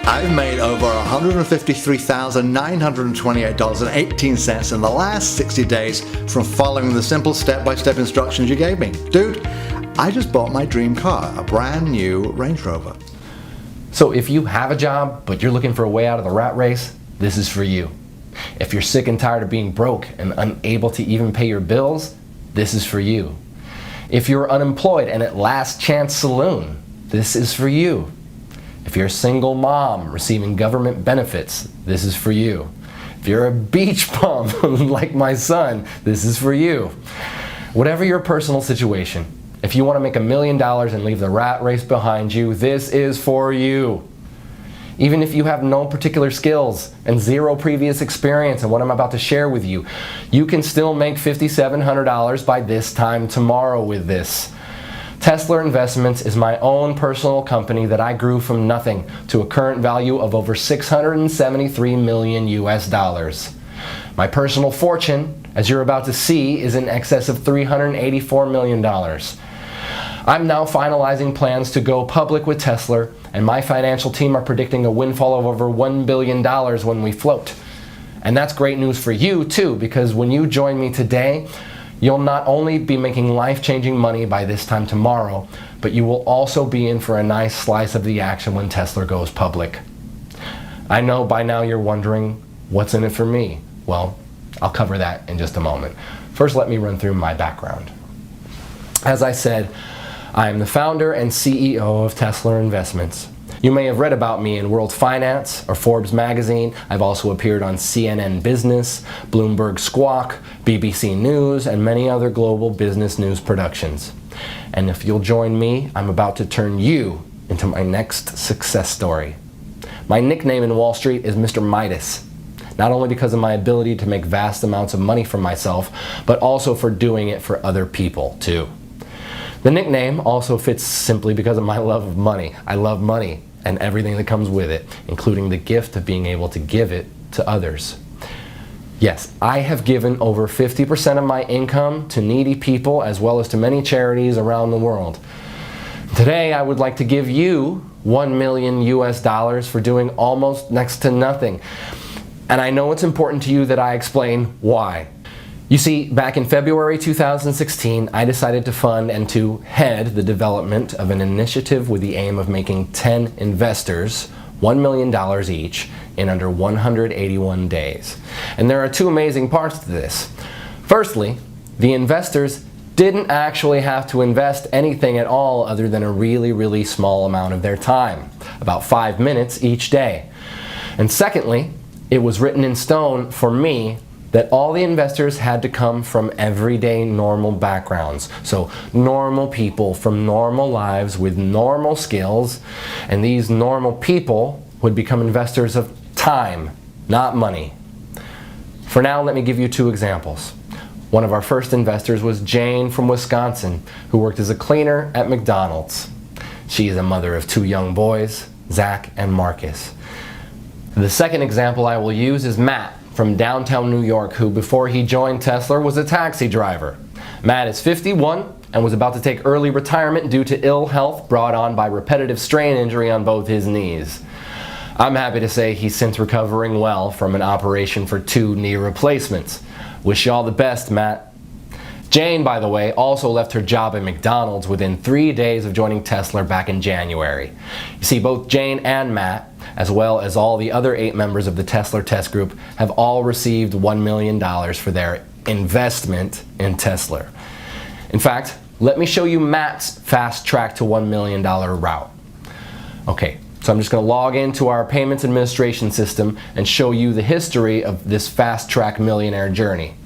I've made over $153,928.18 in the last 60 days from following the simple step-by-step instructions you gave me. Dude, I just bought my dream car, a brand new Range Rover. So if you have a job, but you're looking for a way out of the rat race, this is for you. If you're sick and tired of being broke and unable to even pay your bills, this is for you. If you're unemployed and at Last Chance Saloon, this is for you. If you're a single mom receiving government benefits, this is for you. If you're a beach bum like my son, this is for you. Whatever your personal situation, if you want to make $1 million and leave the rat race behind you, this is for you. Even if you have no particular skills and zero previous experience in what I'm about to share with you, you can still make $5,700 by this time tomorrow with this. Tesla Investments is my own personal company that I grew from nothing to a current value of over $673 million US. My personal fortune, as you're about to see, is in excess of $384 million. I'm now finalizing plans to go public with Tesla, and my financial team are predicting a windfall of over $1 billion when we float. And that's great news for you too, because when you join me today, you'll not only be making life-changing money by this time tomorrow, but you will also be in for a nice slice of the action when Tesla goes public. I know by now you're wondering, what's in it for me? Well, I'll cover that in just a moment. First, let me run through my background. As I said, I am the founder and CEO of Tesla Investments. You may have read about me in World Finance or Forbes magazine. I've also appeared on CNN Business, Bloomberg Squawk, BBC News, and many other global business news productions. And if you'll join me, I'm about to turn you into my next success story. My nickname in Wall Street is Mr. Midas, not only because of my ability to make vast amounts of money for myself, but also for doing it for other people too. The nickname also fits simply because of my love of money. I love money and everything that comes with it, including the gift of being able to give it to others. Yes, I have given over 50% of my income to needy people as well as to many charities around the world. Today, I would like to give you $1 million US for doing almost next to nothing. And I know it's important to you that I explain why. You see, back in February 2016, I decided to fund and to head the development of an initiative with the aim of making 10 investors $1 million each in under 181 days. And there are two amazing parts to this. Firstly, the investors didn't actually have to invest anything at all other than a really small amount of their time, about 5 minutes each day. And secondly, it was written in stone for me that all the investors had to come from everyday normal backgrounds. So normal people from normal lives with normal skills, and these normal people would become investors of time, not money. For now, let me give you two examples. One of our first investors was Jane from Wisconsin, who worked as a cleaner at McDonald's. She is a mother of 2 young boys, Zach and Marcus. The second example I will use is Matt from downtown New York, who before he joined Tesla was a taxi driver. Matt is 51 and was about to take early retirement due to ill health brought on by repetitive strain injury on both his knees. I'm happy to say he's since recovering well from an operation for 2 knee replacements. Wish you all the best, Matt. Jane, by the way, also left her job at McDonald's within 3 days of joining Tesla back in January. You see, both Jane and Matt, as well as all the other 8 members of the Tesla Test Group, have all received $1 million for their investment in Tesla. In fact, let me show you Matt's fast track to $1 million route. Okay, so I'm just going to log into our payments administration system and show you the history of this fast track millionaire journey.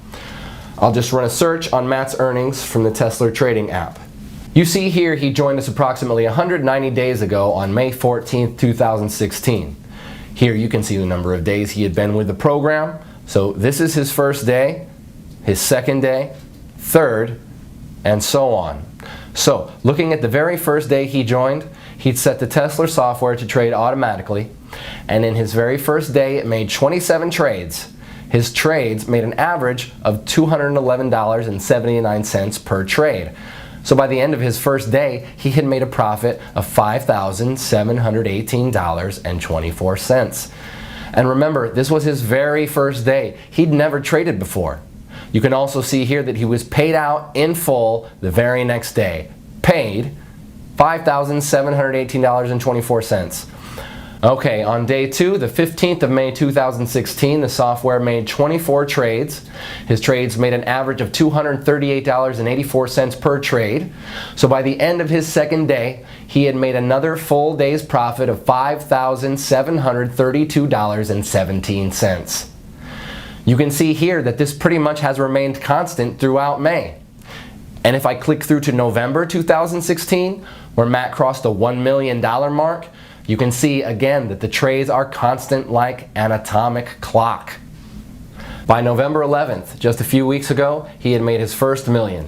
I'll just run a search on Matt's earnings from the Tesla trading app. You see here he joined us approximately 190 days ago on May 14th, 2016. Here you can see the number of days he had been with the program. So this is his first day, his second day, third, and so on. So looking at the very first day he joined, he'd set the Tesla software to trade automatically, and in his very first day it made 27 trades. His trades made an average of $211.79 per trade. So by the end of his first day, he had made a profit of $5,718.24. And remember, this was his very first day. He'd never traded before. You can also see here that he was paid out in full the very next day. Paid $5,718.24. Okay, on day 2, the 15th of May 2016, the software made 24 trades. His trades made an average of $238.84 per trade. So by the end of his second day, he had made another full day's profit of $5,732.17. You can see here that this pretty much has remained constant throughout May. And if I click through to November 2016, where Matt crossed the $1 million mark, you can see again that the trades are constant like an atomic clock. By November 11th, just a few weeks ago, he had made his first million.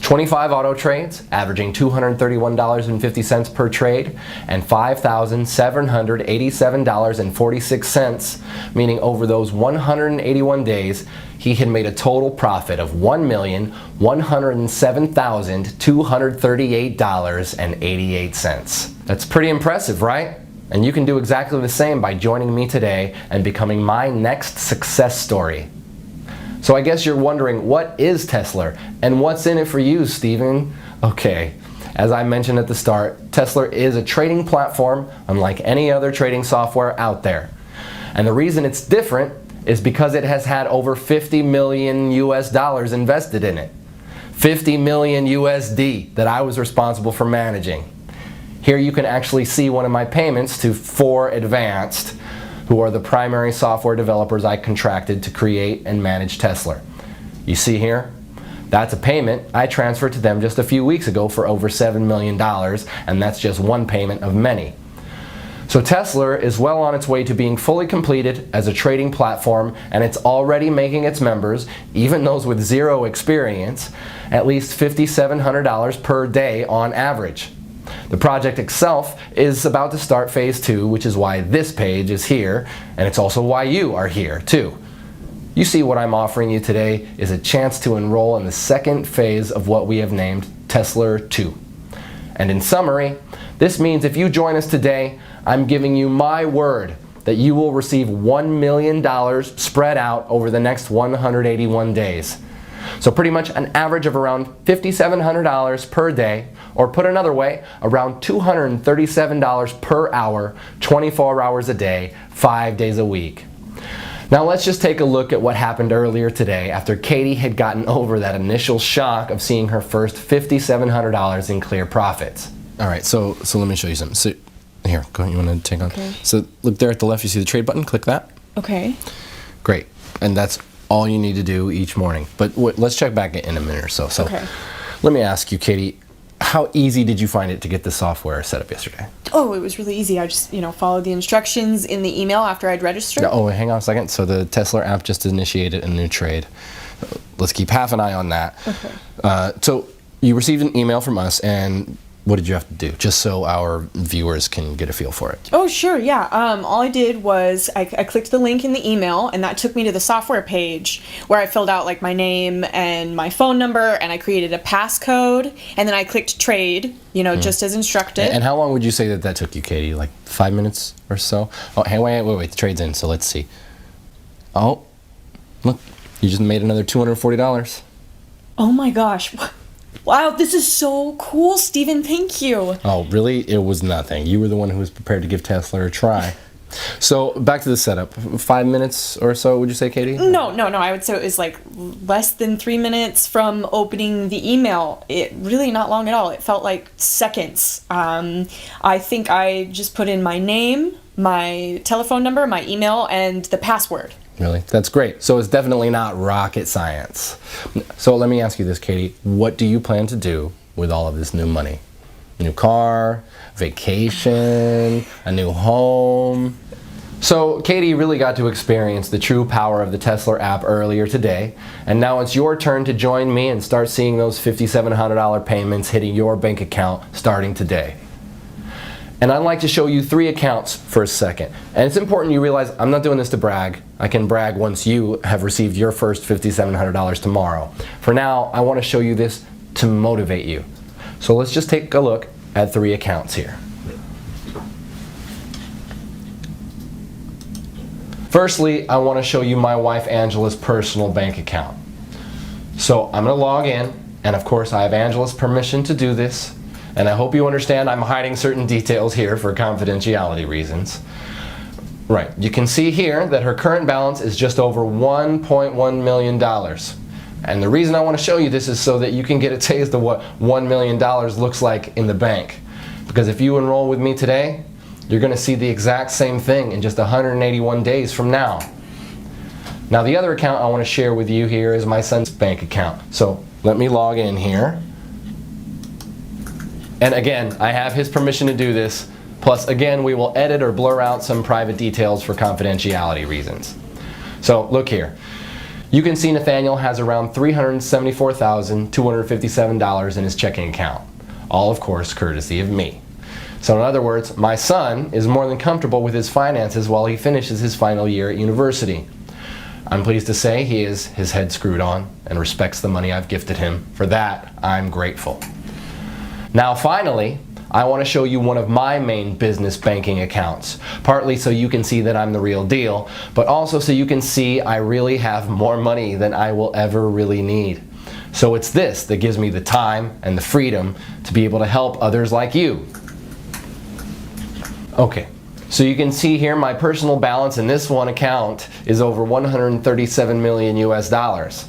25 auto trades, averaging $231.50 per trade, and $5,787.46, meaning over those 181 days, he had made a total profit of $1,107,238.88. That's pretty impressive, right? And you can do exactly the same by joining me today and becoming my next success story. So I guess you're wondering, what is Tesla and what's in it for you, Steven? Okay, as I mentioned at the start, Tesla is a trading platform unlike any other trading software out there. And the reason it's different is because it has had over 50 million US dollars invested in it. 50 million USD that I was responsible for managing. Here you can actually see one of my payments to 4Advanced, who are the primary software developers I contracted to create and manage Tesla. You see here? That's a payment I transferred to them just a few weeks ago for over $7 million, and that's just one payment of many. So Tesla is well on its way to being fully completed as a trading platform, and it's already making its members, even those with zero experience, at least $5,700 per day on average. The project itself is about to start phase 2, which is why this page is here, and it's also why you are here too. You see, what I'm offering you today is a chance to enroll in the second phase of what we have named Tesla 2. And in summary, this means if you join us today, I'm giving you my word that you will receive $1 million spread out over the next 181 days. So pretty much an average of around $5,700 per day, or put another way, around $237 per hour, 24 hours a day, 5 days a week. Now let's just take a look at what happened earlier today after Katie had gotten over that initial shock of seeing her first $5,700 in clear profits. All right, so let me show you something. So here, go ahead, you want to take on? Okay. So look there at the left, you see the trade button, click that. Okay. Great, and that's all you need to do each morning. But let's check back in a minute or so. So Okay. let me ask you, Katie, how easy did you find it to get the software set up yesterday? Oh, it was really easy. I just, followed the instructions in the email after I'd registered. Oh, hang on a second. So the Tesla app just initiated a new trade. Let's keep half an eye on that. Okay. So you received an email from us, and what did you have to do, just so our viewers can get a feel for it? Oh, sure, yeah. All I did was I clicked the link in the email, and that took me to the software page where I filled out my name and my phone number, and I created a passcode, and then I clicked trade, just as instructed. And how long would you say that took you, Katie? Like 5 minutes or so? Oh, hey, wait, the trade's in, so let's see. Oh, look, you just made another $240. Oh my gosh. Wow, this is so cool, Steven. Thank you. Oh, really? It was nothing. You were the one who was prepared to give Tesla a try. So back to the setup. 5 minutes or so, would you say, Katie? No. I would say it was less than 3 minutes from opening the email. It really not long at all. It felt like seconds. I think I just put in my name, my telephone number, my email, and the password. Really? That's great. So it's definitely not rocket science. So let me ask you this, Katie. What do you plan to do with all of this new money? A new car, vacation, a new home? So Katie really got to experience the true power of the Tesla app earlier today, and now it's your turn to join me and start seeing those $5,700 payments hitting your bank account starting today. And I'd like to show you 3 accounts for a second. And it's important you realize I'm not doing this to brag. I can brag once you have received your first $5,700 tomorrow. For now, I want to show you this to motivate you. So let's just take a look at 3 accounts here. Firstly, I want to show you my wife Angela's personal bank account. So I'm going to log in, and of course I have Angela's permission to do this, and I hope you understand I'm hiding certain details here for confidentiality reasons. Right, you can see here that her current balance is just over $1.1 million. And the reason I want to show you this is so that you can get a taste of what $1 million looks like in the bank. Because if you enroll with me today, you're going to see the exact same thing in just 181 days from now. Now the other account I want to share with you here is my son's bank account. So let me log in here. And again, I have his permission to do this. Plus again, we will edit or blur out some private details for confidentiality reasons. So look here. You can see Nathaniel has around $374,257 in his checking account. All of course courtesy of me. So in other words, my son is more than comfortable with his finances while he finishes his final year at university. I'm pleased to say he has his head screwed on and respects the money I've gifted him. For that, I'm grateful. Now finally, I want to show you one of my main business banking accounts, partly so you can see that I'm the real deal, but also so you can see I really have more money than I will ever really need. So it's this that gives me the time and the freedom to be able to help others like you. Okay, so you can see here my personal balance in this one account is over 137 million US dollars.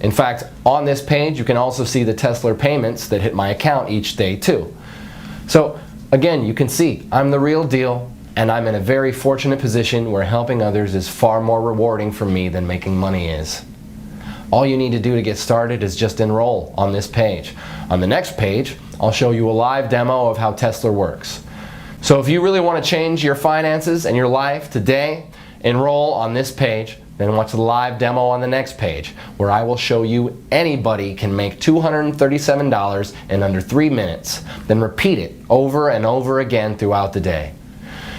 In fact, on this page you can also see the Tesla payments that hit my account each day too. So again, you can see I'm the real deal, and I'm in a very fortunate position where helping others is far more rewarding for me than making money is. All you need to do to get started is just enroll on this page. On the next page, I'll show you a live demo of how Tesla works. So if you really want to change your finances and your life today, enroll on this page, then watch the live demo on the next page, where I will show you anybody can make $237 in under 3 minutes, then repeat it over and over again throughout the day.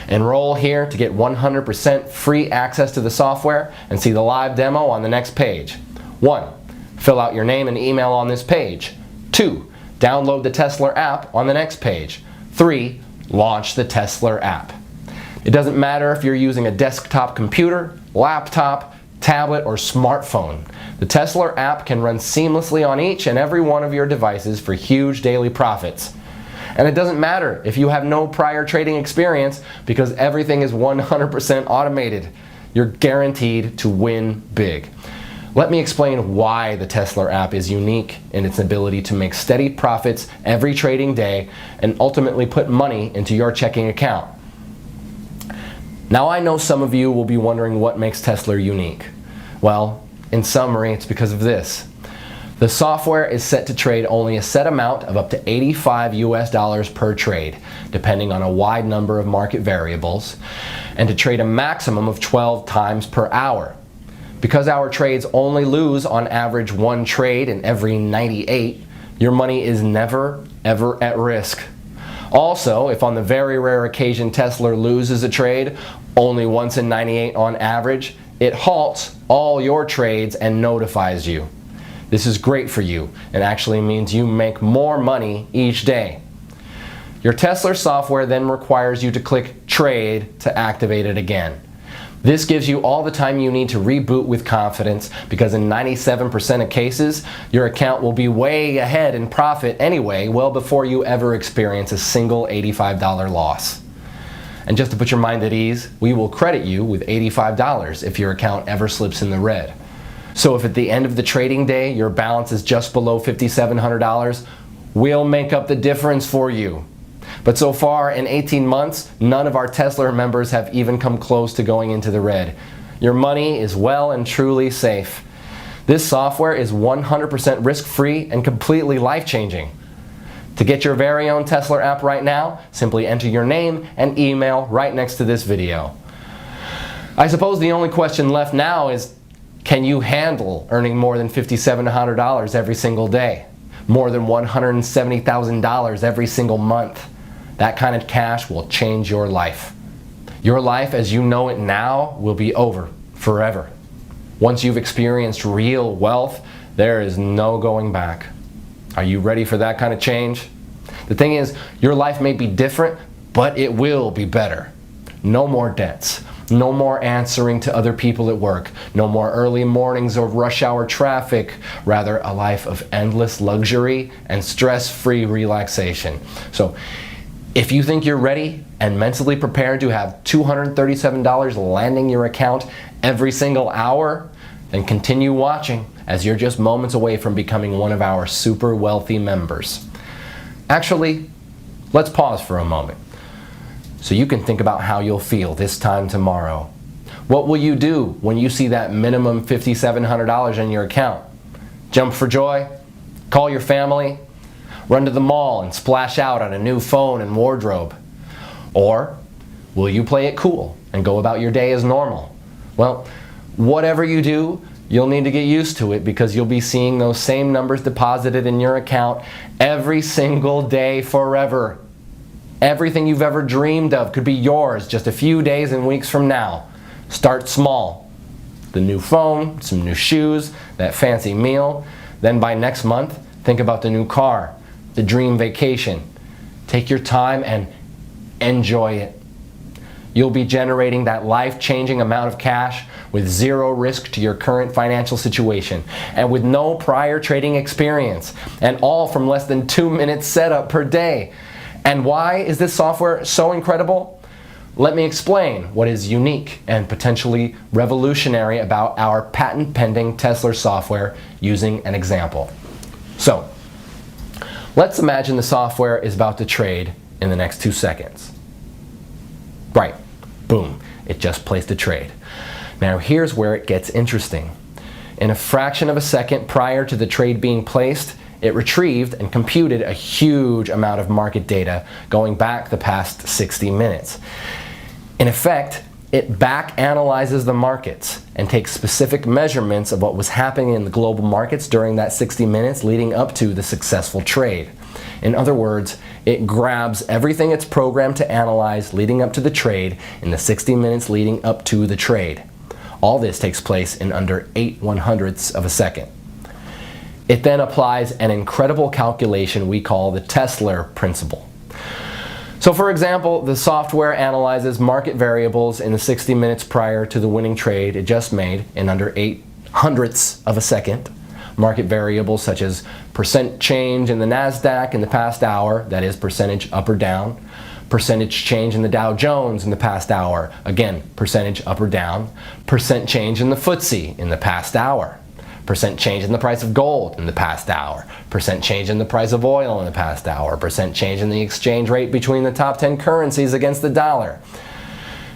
Enroll here to get 100% free access to the software and see the live demo on the next page. 1. Fill out your name and email on this page. 2. Download the Tesla app on the next page. 3. Launch the Tesla app. It doesn't matter if you're using a desktop computer, laptop, tablet, or smartphone. The Tesla app can run seamlessly on each and every one of your devices for huge daily profits. And it doesn't matter if you have no prior trading experience, because everything is 100% automated. You're guaranteed to win big. Let me explain why the Tesla app is unique in its ability to make steady profits every trading day and ultimately put money into your checking account. Now I know some of you will be wondering what makes Tesla unique. Well, in summary, it's because of this. The software is set to trade only a set amount of up to $85 US per trade, depending on a wide number of market variables, and to trade a maximum of 12 times per hour. Because our trades only lose on average 1 trade in every 98, your money is never, ever at risk. Also, if on the very rare occasion Tesla loses a trade, only once in 98 on average, it halts all your trades and notifies you. This is great for you and actually means you make more money each day. Your Tesla software then requires you to click Trade to activate it again. This gives you all the time you need to reboot with confidence, because in 97% of cases, your account will be way ahead in profit anyway, well before you ever experience a single $85 loss. And just to put your mind at ease, we will credit you with $85 if your account ever slips in the red. So if at the end of the trading day your balance is just below $5,700, we'll make up the difference for you. But so far, in 18 months, none of our Tesla members have even come close to going into the red. Your money is well and truly safe. This software is 100% risk-free and completely life-changing. To get your very own Tesla app right now, simply enter your name and email right next to this video. I suppose the only question left now is, can you handle earning more than $5,700 every single day? More than $170,000 every single month? That kind of cash will change your life. Your life as you know it now will be over forever. Once you've experienced real wealth, there is no going back. Are you ready for that kind of change? The thing is, your life may be different, but it will be better. No more debts. No more answering to other people at work. No more early mornings or rush hour traffic. Rather, a life of endless luxury and stress-free relaxation. So, if you think you're ready and mentally prepared to have $237 landing your account every single hour, then continue watching, as you're just moments away from becoming one of our super wealthy members. Actually, let's pause for a moment so you can think about how you'll feel this time tomorrow. What will you do when you see that minimum $5,700 in your account? Jump for joy? Call your family? Run to the mall and splash out on a new phone and wardrobe? Or will you play it cool and go about your day as normal? Well, whatever you do, you'll need to get used to it, because you'll be seeing those same numbers deposited in your account every single day forever. Everything you've ever dreamed of could be yours just a few days and weeks from now. Start small. The new phone, some new shoes, that fancy meal. Then by next month, think about the new car, the dream vacation. Take your time and enjoy it. You'll be generating that life-changing amount of cash with zero risk to your current financial situation and with no prior trading experience, and all from less than 2 minutes setup per day. And why is this software so incredible? Let me explain what is unique and potentially revolutionary about our patent-pending Tesla software using an example. So, let's imagine the software is about to trade in the next 2 seconds. Right, boom, it just placed a trade. Now here's where it gets interesting. In a fraction of a second prior to the trade being placed, it retrieved and computed a huge amount of market data going back the past 60 minutes. In effect, it back analyzes the markets and takes specific measurements of what was happening in the global markets during that 60 minutes leading up to the successful trade. In other words, it grabs everything it's programmed to analyze leading up to the trade in the 60 minutes leading up to the trade. All this takes place in under 8/100ths of a second. It then applies an incredible calculation we call the Tesla principle. So for example, the software analyzes market variables in the 60 minutes prior to the winning trade it just made in under 8/100ths of a second. Market variables such as percent change in the NASDAQ in the past hour, that is percentage up or down, percentage change in the Dow Jones in the past hour, again percentage up or down, percent change in the FTSE in the past hour, percent change in the price of gold in the past hour, percent change in the price of oil in the past hour, percent change in the exchange rate between the top 10 currencies against the dollar.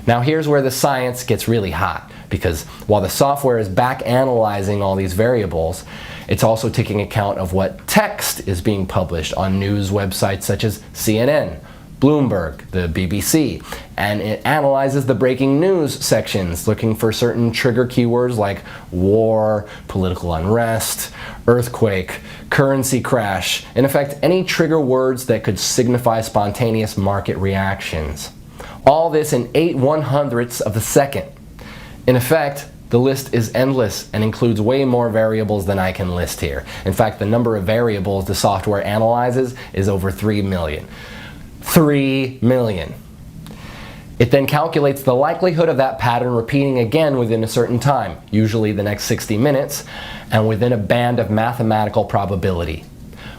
Now here's where the science gets really hot, because while the software is back analyzing all these variables, it's also taking account of what text is being published on news websites such as CNN, Bloomberg, the BBC, and it analyzes the breaking news sections looking for certain trigger keywords like war, political unrest, earthquake, currency crash, in effect any trigger words that could signify spontaneous market reactions. All this in 8/100ths of a second. In effect, the list is endless and includes way more variables than I can list here. In fact, the number of variables the software analyzes is over 3 million. 3 million. It then calculates the likelihood of that pattern repeating again within a certain time, usually the next 60 minutes, and within a band of mathematical probability.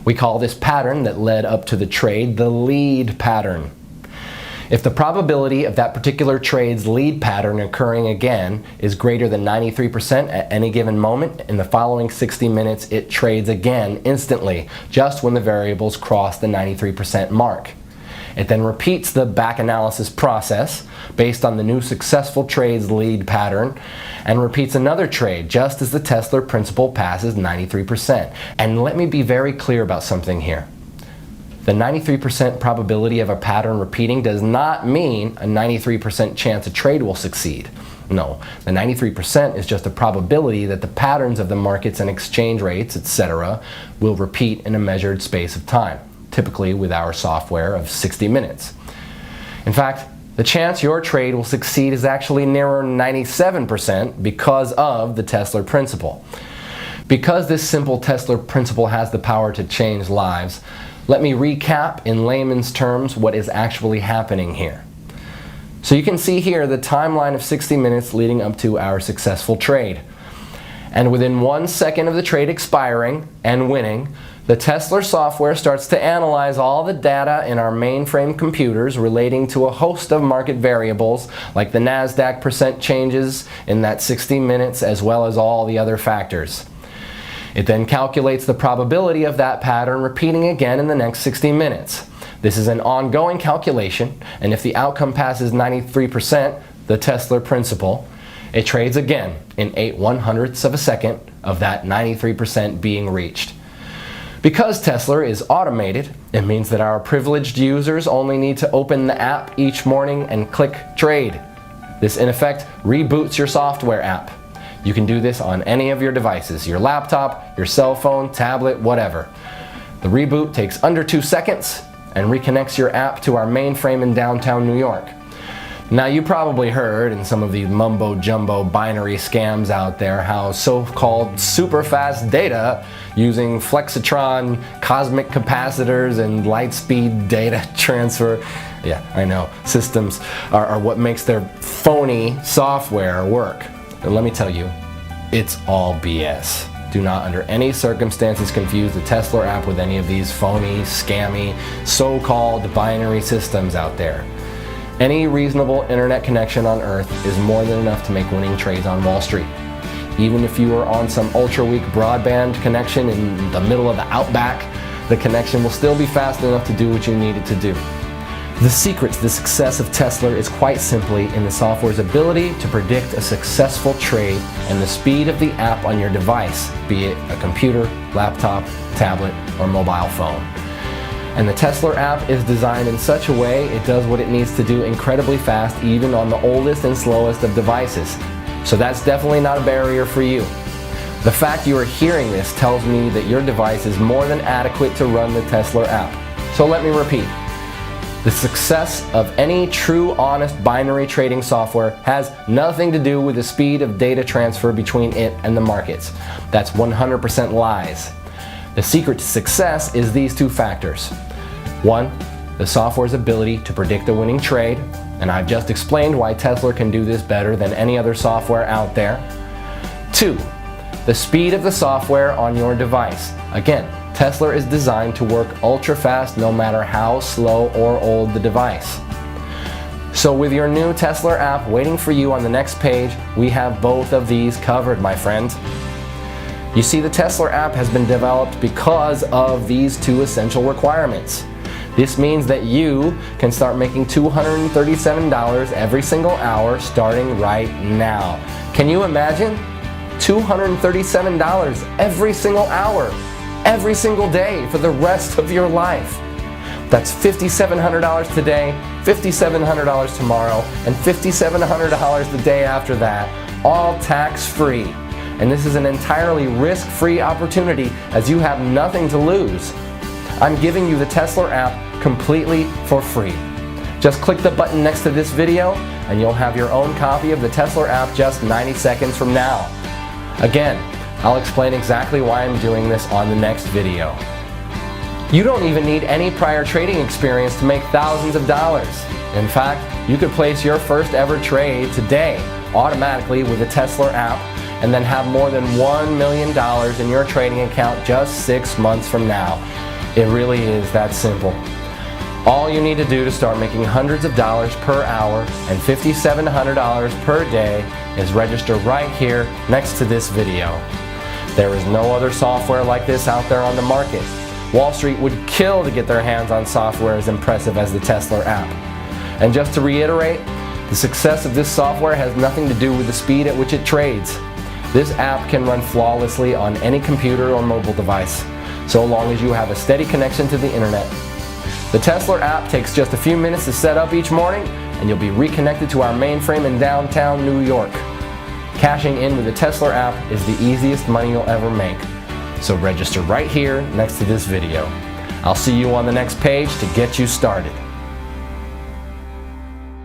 We call this pattern that led up to the trade the lead pattern. If the probability of that particular trade's lead pattern occurring again is greater than 93% at any given moment, in the following 60 minutes it trades again instantly, just when the variables cross the 93% mark. It then repeats the back analysis process based on the new successful trade's lead pattern and repeats another trade just as the Tesla principle passes 93%. And let me be very clear about something here. The 93% probability of a pattern repeating does not mean a 93% chance a trade will succeed. No, the 93% is just a probability that the patterns of the markets and exchange rates, etc., will repeat in a measured space of time, typically with our software of 60 minutes. In fact, the chance your trade will succeed is actually nearer 97% because of the Tesla principle. Because this simple Tesla principle has the power to change lives, Let me recap in layman's terms what is actually happening here. So you can see here the timeline of 60 minutes leading up to our successful trade. And within 1 second of the trade expiring and winning, the Tesla software starts to analyze all the data in our mainframe computers relating to a host of market variables like the NASDAQ percent changes in that 60 minutes as well as all the other factors. It then calculates the probability of that pattern repeating again in the next 60 minutes. This is an ongoing calculation, and if the outcome passes 93%, the Tesla principal, it trades again in 8/100ths of a second of that 93% being reached. Because Tesla is automated, it means that our privileged users only need to open the app each morning and click trade. This in effect reboots your software app. You can do this on any of your devices, your laptop, your cell phone, tablet, whatever. The reboot takes under 2 seconds and reconnects your app to our mainframe in downtown New York. Now you probably heard in some of the mumbo-jumbo binary scams out there how so-called super fast data using flexitron, cosmic capacitors, and light-speed data transfer, yeah, I know, systems are what makes their phony software work. And let me tell you, it's all BS. Do not under any circumstances confuse the Tesla app with any of these phony, scammy, so-called binary systems out there. Any reasonable internet connection on Earth is more than enough to make winning trades on Wall Street. Even if you are on some ultra-weak broadband connection in the middle of the outback, the connection will still be fast enough to do what you need it to do. The secret to the success of Tesla is quite simply in the software's ability to predict a successful trade and the speed of the app on your device, be it a computer, laptop, tablet, or mobile phone. And the Tesla app is designed in such a way it does what it needs to do incredibly fast even on the oldest and slowest of devices. So that's definitely not a barrier for you. The fact you are hearing this tells me that your device is more than adequate to run the Tesla app. So let me repeat. The success of any true, honest binary trading software has nothing to do with the speed of data transfer between it and the markets. That's 100% lies. The secret to success is these two factors. One, the software's ability to predict a winning trade, and I've just explained why Tesla can do this better than any other software out there. Two, the speed of the software on your device. Again, Tesla is designed to work ultra fast no matter how slow or old the device. So with your new Tesla app waiting for you on the next page, we have both of these covered, my friend. You see, the Tesla app has been developed because of these two essential requirements. This means that you can start making $237 every single hour starting right now. Can you imagine? $237 every single hour, every single day for the rest of your life. That's $5,700 today, $5,700 tomorrow, and $5,700 the day after that, all tax-free. And this is an entirely risk-free opportunity as you have nothing to lose. I'm giving you the Tesla app completely for free. Just click the button next to this video and you'll have your own copy of the Tesla app just 90 seconds from now. Again, I'll explain exactly why I'm doing this on the next video. You don't even need any prior trading experience to make thousands of dollars. In fact, you could place your first ever trade today automatically with the Tesla app and then have more than $1 million in your trading account just 6 months from now. It really is that simple. All you need to do to start making hundreds of dollars per hour and $5,700 per day is register right here next to this video. There is no other software like this out there on the market. Wall Street would kill to get their hands on software as impressive as the Tesla app. And just to reiterate, the success of this software has nothing to do with the speed at which it trades. This app can run flawlessly on any computer or mobile device, so long as you have a steady connection to the internet. The Tesla app takes just a few minutes to set up each morning, and you'll be reconnected to our mainframe in downtown New York. Cashing in with the Tesla app is the easiest money you'll ever make. So register right here next to this video. I'll see you on the next page to get you started.